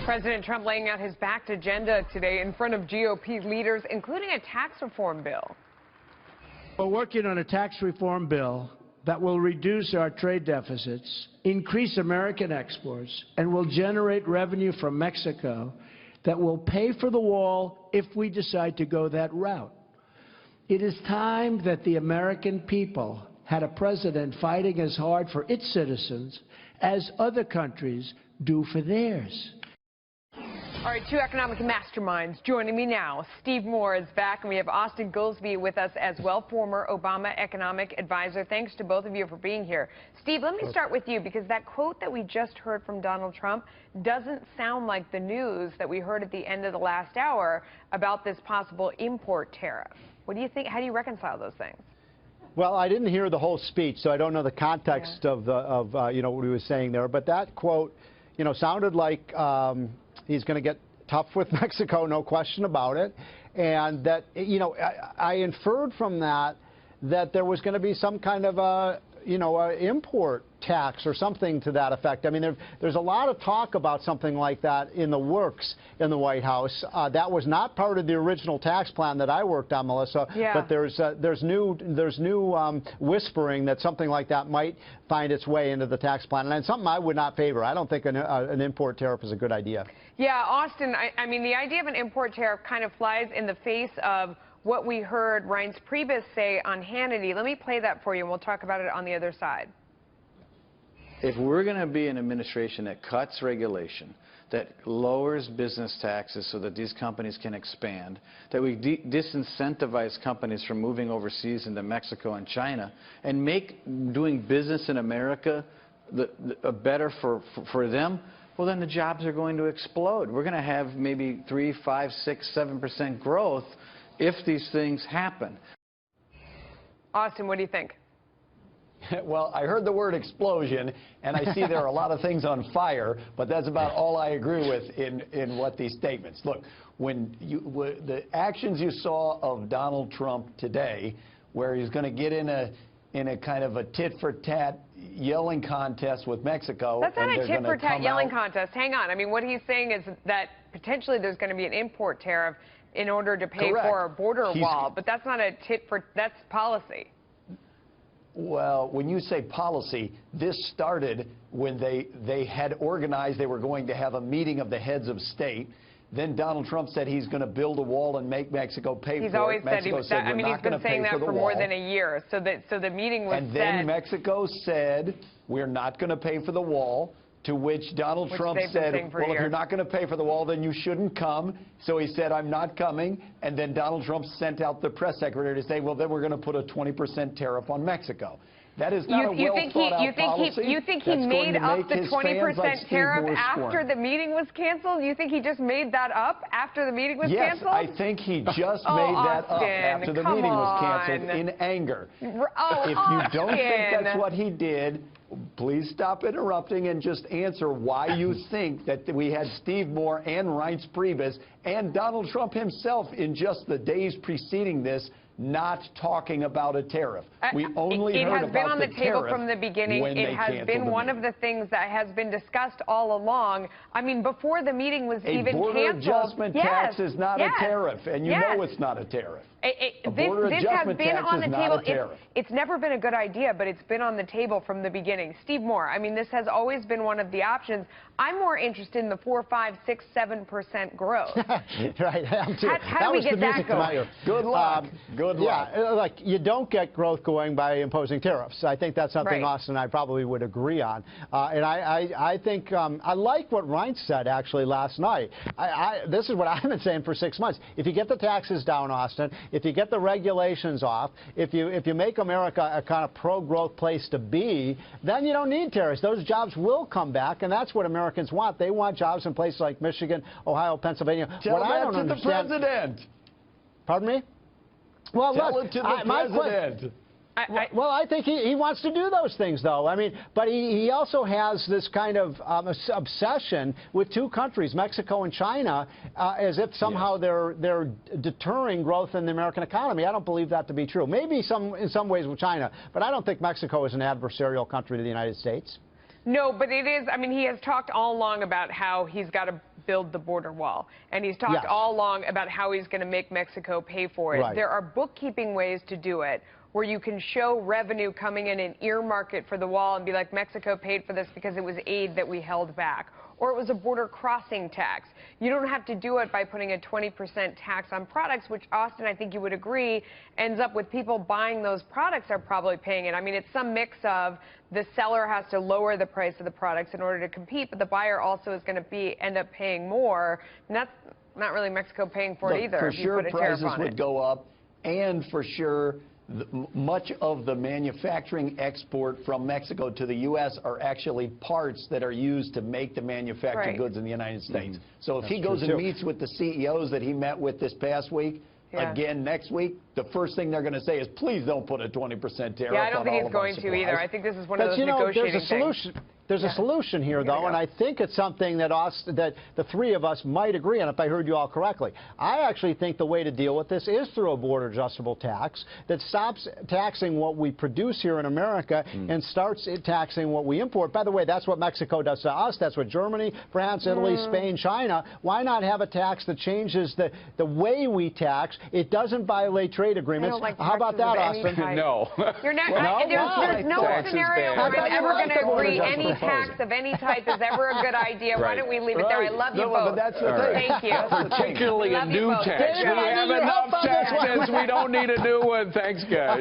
President Trump laying out his backed agenda today in front of GOP leaders, including a tax reform bill. We're working on a tax reform bill that will reduce our trade deficits, increase American exports, and will generate revenue from Mexico that will pay for the wall if we decide to go that route. It is time that the American people had a president fighting as hard for its citizens as other countries do for theirs. All right, two economic masterminds joining me now. Steve Moore is back, and we have Austin Goolsbee with us as well, former Obama economic advisor. Thanks to both of you for being here. Steve, let me start with you, because that quote that we just heard from Donald Trump doesn't sound like the news that we heard at the end of the last hour about this possible import tariff. What do you think? How do you reconcile those things? Well, I didn't hear the whole speech, so I don't know the context of what he was saying there. But that quote, sounded like he's going to get tough with Mexico, no question about it. And that, I inferred from that there was going to be some kind of a, import tax or something to that effect. I mean, there's a lot of talk about something like that in the works in the White House. That was not part of the original tax plan that I worked on, Melissa. Yeah. But there's new whispering that something like that might find its way into the tax plan, and it's something I would not favor. I don't think an import tariff is a good idea. Yeah, Austin, I mean, the idea of an import tariff kind of flies in the face of what we heard Reince Priebus say on Hannity. Let me play that for you, and we'll talk about it on the other side. If we're going to be an administration that cuts regulation, that lowers business taxes so that these companies can expand, that we disincentivize companies from moving overseas into Mexico and China, and make doing business in America better for them, well, then the jobs are going to explode. We're going to have maybe 3, 5, 6, 7% growth if these things happen. Austin, what do you think? Well, I heard the word explosion, and I see there are a lot of things on fire, but that's about all I agree with in what these statements. Look, when the actions you saw of Donald Trump today, where he's going to get in a kind of a tit-for-tat yelling contest with Mexico. That's not a tit-for-tat yelling contest. Hang on. I mean, what he's saying is that potentially there's going to be an import tariff in order to pay for a border wall, but that's not a that's policy. Well, when you say policy, this started when they had organized, they were going to have a meeting of the heads of state. Then Donald Trump said he's going to build a wall and make Mexico pay for it. He's always said Mexico said I mean, he's been saying that for more than a year. So the meeting was set. And then Mexico said, we're not going to pay for the wall. To which Donald Trump said, well, if you're not going to pay for the wall, then you shouldn't come. So he said, I'm not coming. And then Donald Trump sent out the press secretary to say, well, then we're going to put a 20% tariff on Mexico. That is not a well-thought-out policy. You think he made up the 20% tariff after the meeting was canceled? You think he just made that up after the meeting was canceled? Yes, I think he just made that up after the meeting was canceled in anger. If you don't think that's what he did, please stop interrupting and just answer why you think that we had Steve Moore and Reince Priebus and Donald Trump himself in just the days preceding this not talking about a tariff. We only heard about the tariff. It has been on the table from the beginning. It has been one of the things that has been discussed all along. I mean, before the meeting was even canceled. A border adjustment tax is not a tariff, and you know it's not a tariff. This has been on the table. It's never been a good idea, but it's been on the table from the beginning. Steve Moore, I mean, this has always been one of the options. I'm more interested in the 4, 5, 6, 7% growth. Right, I am too. How do we get that going? Good luck. Good luck. Yeah, like, you don't get growth going by imposing tariffs. I think that's something Austin and I probably would agree on. And I think I like what Reince said actually last night. This is what I've been saying for 6 months. If you get the taxes down, Austin, if you get the regulations off, if you make America a kind of pro-growth place to be, then you don't need tariffs. Those jobs will come back, and that's what Americans want. They want jobs in places like Michigan, Ohio, Pennsylvania. Tell that to the president. Pardon me? Well, tell it to the president. Well, I think he wants to do those things, though. I mean, but he also has this kind of obsession with two countries, Mexico and China, as if somehow they're deterring growth in the American economy. I don't believe that to be true. Maybe in some ways with China, but I don't think Mexico is an adversarial country to the United States. No, but it is. I mean, he has talked all along about how he's got to build the border wall. And he's talked Yes. all along about how he's going to make Mexico pay for it. Right. There are bookkeeping ways to do it, where you can show revenue coming in and earmark it for the wall and be like, Mexico paid for this because it was aid that we held back. Or it was a border crossing tax. You don't have to do it by putting a 20% tax on products, which, Austin, I think you would agree, ends up with people buying those products are probably paying it. I mean, it's some mix of the seller has to lower the price of the products in order to compete, but the buyer also is going to end up paying more. And that's not really Mexico paying for it either. For if you sure, put a tariff prices on would it. go up, and for sure, much of the manufacturing export from Mexico to the U.S. are actually parts that are used to make the manufactured goods in the United States. So if he goes and meets with the CEOs that he met with this past week, again next week, the first thing they're going to say is, please don't put a 20% tariff on all of our supplies. Yeah, I don't think he's going to either. I think this is one of those negotiating things. There's a solution here, though, and I think it's something that the three of us might agree on, if I heard you all correctly. I actually think the way to deal with this is through a border-adjustable tax that stops taxing what we produce here in America and starts taxing what we import. By the way, that's what Mexico does to us. That's what Germany, France, Italy, Spain, China. Why not have a tax that changes the way we tax? It doesn't violate trade agreements. How about that, Austin? No. You're not, there's no scenario where I'm ever going to agree any tax of any type is ever a good idea. Why don't we leave it there? I love you both. But that's the thing. Thank you. Particularly a new tax. We have enough taxes. We don't need a new one. Thanks, guys.